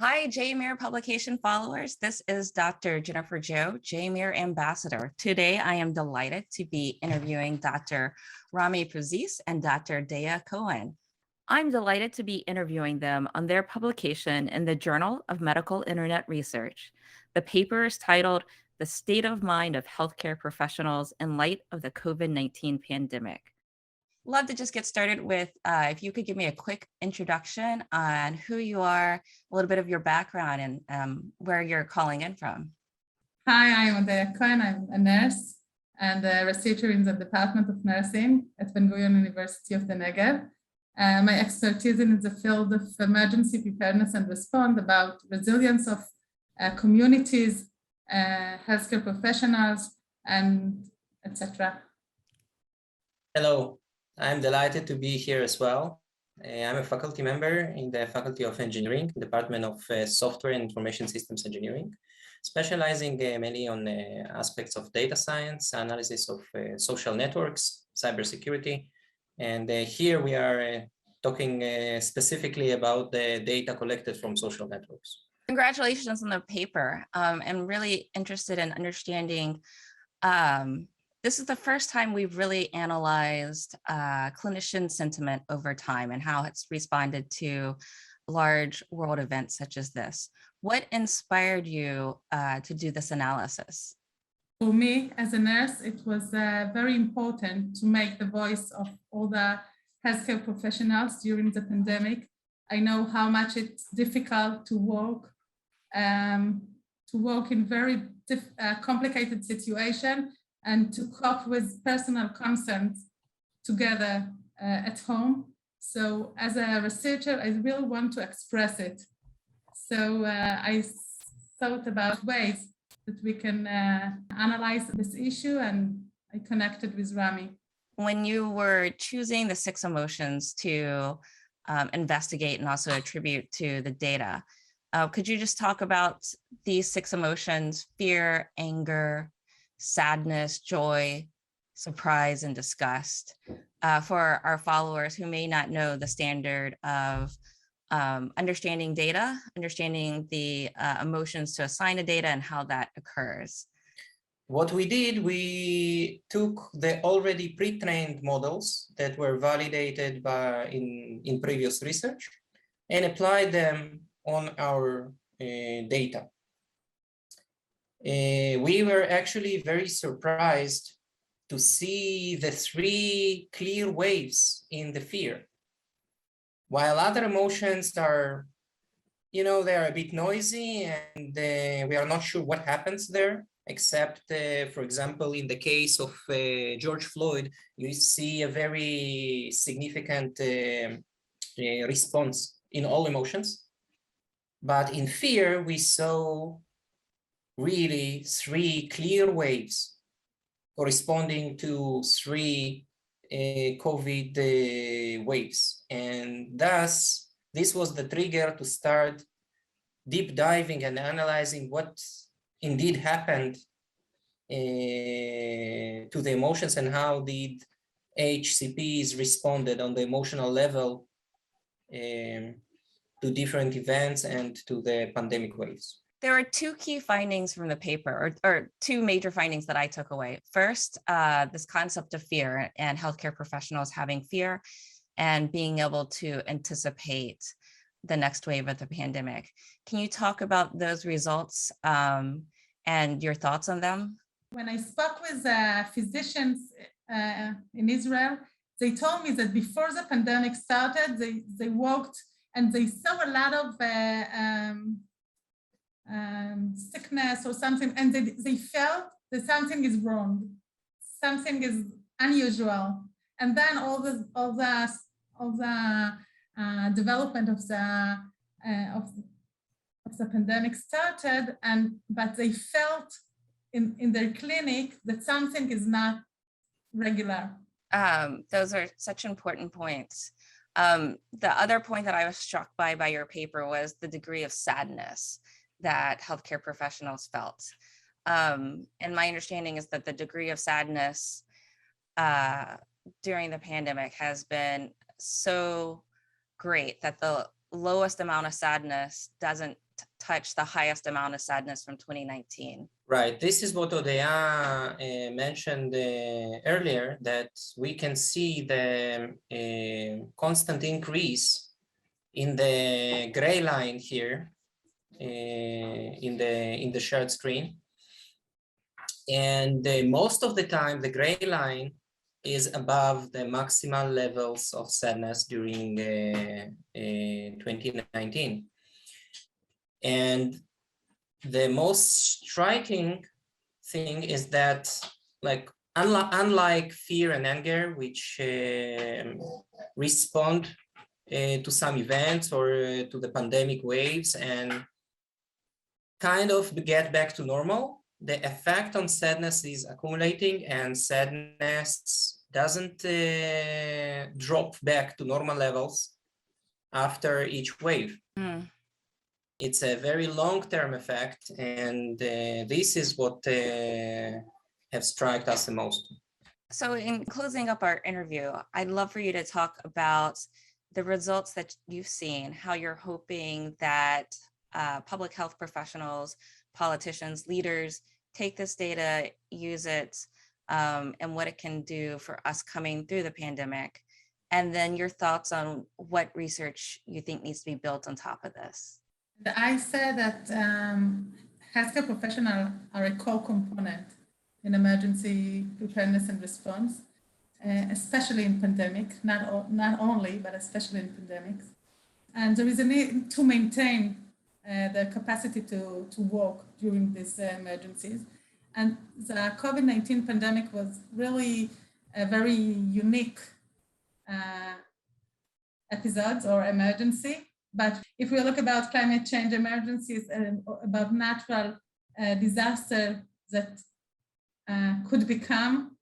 Hi, JMIR publication followers. This is Dr. Jennifer Joe, JMIR ambassador. Today, I am delighted to be interviewing Dr. Rami Puzis and Dr. Dea Cohen. I'm delighted to be interviewing them on their publication in the Journal of Medical Internet Research. The paper is titled "The State of Mind of Healthcare Professionals in Light of the COVID-19 Pandemic." Love to just get started with if you could give me a quick introduction on who you are, a little bit of your background, and where you're calling in from. Hi, I'm Dea Cohen. I'm a nurse and a researcher in the Department of Nursing at Ben Gurion University of the Negev. My expertise in the field of emergency preparedness and response about resilience of communities, healthcare professionals, and etc. Hello, I'm delighted to be here as well. I'm a faculty member in the Faculty of Engineering, Department of Software and Information Systems Engineering, specializing mainly on aspects of data science, analysis of social networks, cybersecurity. And here we are talking specifically about the data collected from social networks. Congratulations on the paper. I'm really interested in understanding this is the first time we've really analyzed clinician sentiment over time and how it's responded to large world events such as this. What inspired you to do this analysis? For me, as a nurse, it was very important to make the voice of all the healthcare professionals during the pandemic. I know how much it's difficult to work in very complicated situation and to cope with personal concerns together at home. So as a researcher, I really want to express it. So I thought about ways that we can analyze this issue, and I connected with Rami. When you were choosing the 6 emotions to investigate and also attribute to the data, could you just talk about these 6 emotions: fear, anger, sadness, joy, surprise, and disgust, for our followers who may not know the standard of understanding data, understanding the emotions to assign a data and how that occurs? What we did, we took the already pre-trained models that were validated in previous research and applied them on our data. We were actually very surprised to see the 3 clear waves in the fear. While other emotions are, they are a bit noisy and we are not sure what happens there, except, for example, in the case of George Floyd, you see a very significant response in all emotions. But in fear, we saw really 3 clear waves corresponding to 3 COVID waves. And thus, this was the trigger to start deep diving and analyzing what indeed happened to the emotions and how did HCPs responded on the emotional level to different events and to the pandemic waves. There are 2 key findings from the paper, or 2 major findings that I took away. First, this concept of fear and healthcare professionals having fear and being able to anticipate the next wave of the pandemic. Can you talk about those results and your thoughts on them? When I spoke with physicians in Israel, they told me that before the pandemic started, they walked and they saw a lot of sickness or something, and they felt that something is wrong, something is unusual. And then all the development of the pandemic started, but they felt in their clinic that something is not regular. Those are such important points. The other point that I was struck by your paper was the degree of sadness that healthcare professionals felt. And my understanding is that the degree of sadness during the pandemic has been so great that the lowest amount of sadness doesn't touched the highest amount of sadness from 2019. Right. This is what Odeya mentioned earlier, that we can see the constant increase in the gray line here in the shared screen. And most of the time, the gray line is above the maximal levels of sadness during 2019. And the most striking thing is that, like, unlike fear and anger, which respond to some events or to the pandemic waves and kind of get back to normal, the effect on sadness is accumulating, and sadness doesn't drop back to normal levels after each wave. It's a very long-term effect, and this is what have struck us the most. So in closing up our interview, I'd love for you to talk about the results that you've seen, how you're hoping that public health professionals, politicians, leaders take this data, use it, and what it can do for us coming through the pandemic. And then your thoughts on what research you think needs to be built on top of this. I say that healthcare professionals are a core component in emergency preparedness and response, especially in pandemic, not only, but especially in pandemics. And there is a need to maintain the capacity to work during these emergencies. And the COVID-19 pandemic was really a very unique episode or emergency. But if we look about climate change emergencies and about natural disaster that could become,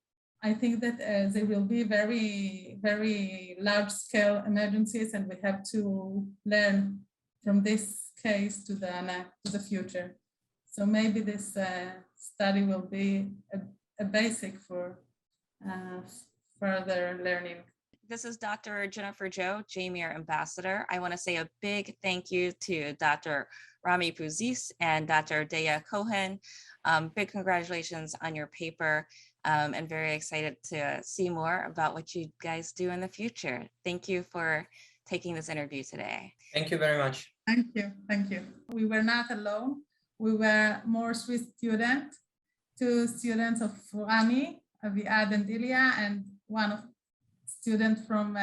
I think that there will be very, very large scale emergencies, and we have to learn from this case to the future. So maybe this study will be a basic for further learning. This is Dr. Jennifer Joe, JMIR Ambassador. I want to say a big thank you to Dr. Rami Puzis and Dr. Deya Cohen. Big congratulations on your paper, and very excited to see more about what you guys do in the future. Thank you for taking this interview today. Thank you very much. Thank you. Thank you. We were not alone. We were more Swiss students, 2 students of Rami, Aviad and Ilya, and one of student from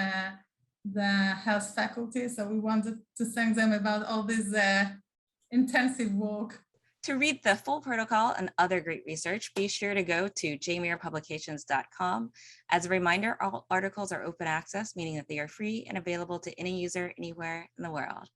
the health faculty. So we wanted to thank them about all this intensive work. To read the full protocol and other great research, be sure to go to jmirpublications.com. As a reminder, all articles are open access, meaning that they are free and available to any user anywhere in the world.